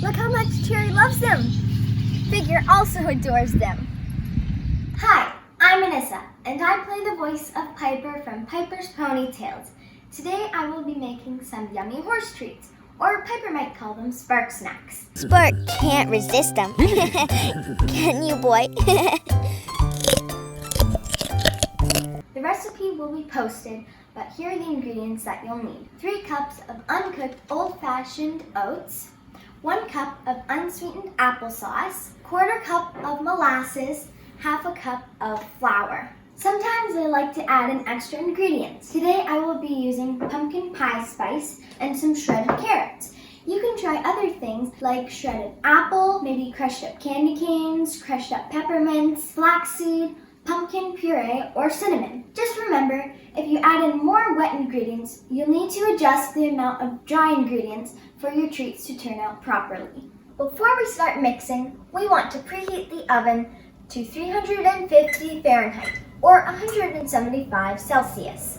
Look how much Cherry loves them. Figure also adores them. Hi, I'm Anissa, and I play the voice of Piper from Piper's Ponytails. Today I will be making some yummy horse treats, or Piper might call them Spark snacks. Spark can't resist them. Can you, boy? The recipe will be posted, but here are the ingredients that you'll need. 3 cups of uncooked old-fashioned oats, 1 cup of unsweetened applesauce, 1/4 cup of molasses, 1/2 cup of flour. Sometimes I like to add in extra ingredients. Today I will be using pumpkin pie spice and some shredded carrots. You can try other things like shredded apple, maybe crushed up candy canes, crushed up peppermints, flaxseed, pumpkin puree, or cinnamon. Just remember, if you add in more wet ingredients, you'll need to adjust the amount of dry ingredients for your treats to turn out properly. Before we start mixing, we want to preheat the oven to 350 Fahrenheit or 175 Celsius.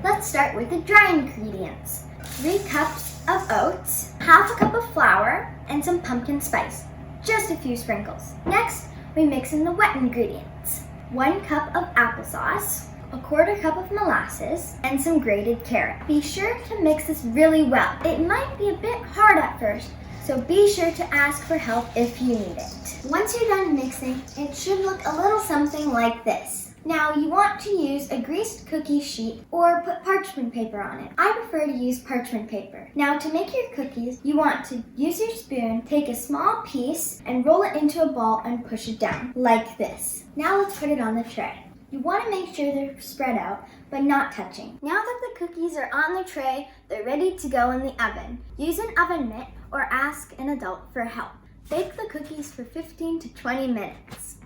Let's start with the dry ingredients. 3 cups of oats, 1/2 cup of flour, and some pumpkin spice. Just a few sprinkles. Next, we mix in the wet ingredients. 1 cup of applesauce, 1/4 cup of molasses, and some grated carrot. Be sure to mix this really well. It might be a bit hard at first, so be sure to ask for help if you need it. Once you're done mixing, it should look a little something like this. Now you want to use a greased cookie sheet or put parchment paper on it. I prefer to use parchment paper. Now to make your cookies, you want to use your spoon, take a small piece, and roll it into a ball and push it down, like this. Now let's put it on the tray. You want to make sure they're spread out, but not touching. Now that the cookies are on the tray, they're ready to go in the oven. Use an oven mitt or ask an adult for help. Bake the cookies for 15 to 20 minutes.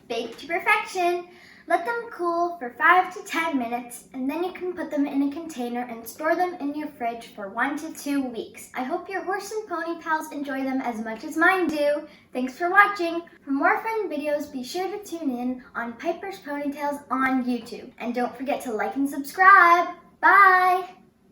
Bake to perfection. Let them cool for 5 to 10 minutes, and then you can put them in a container and store them in your fridge for 1 to 2 weeks. I hope your horse and pony pals enjoy them as much as mine do. Thanks for watching. For more fun videos, be sure to tune in on Piper's Ponytails on YouTube. And don't forget to like and subscribe. Bye!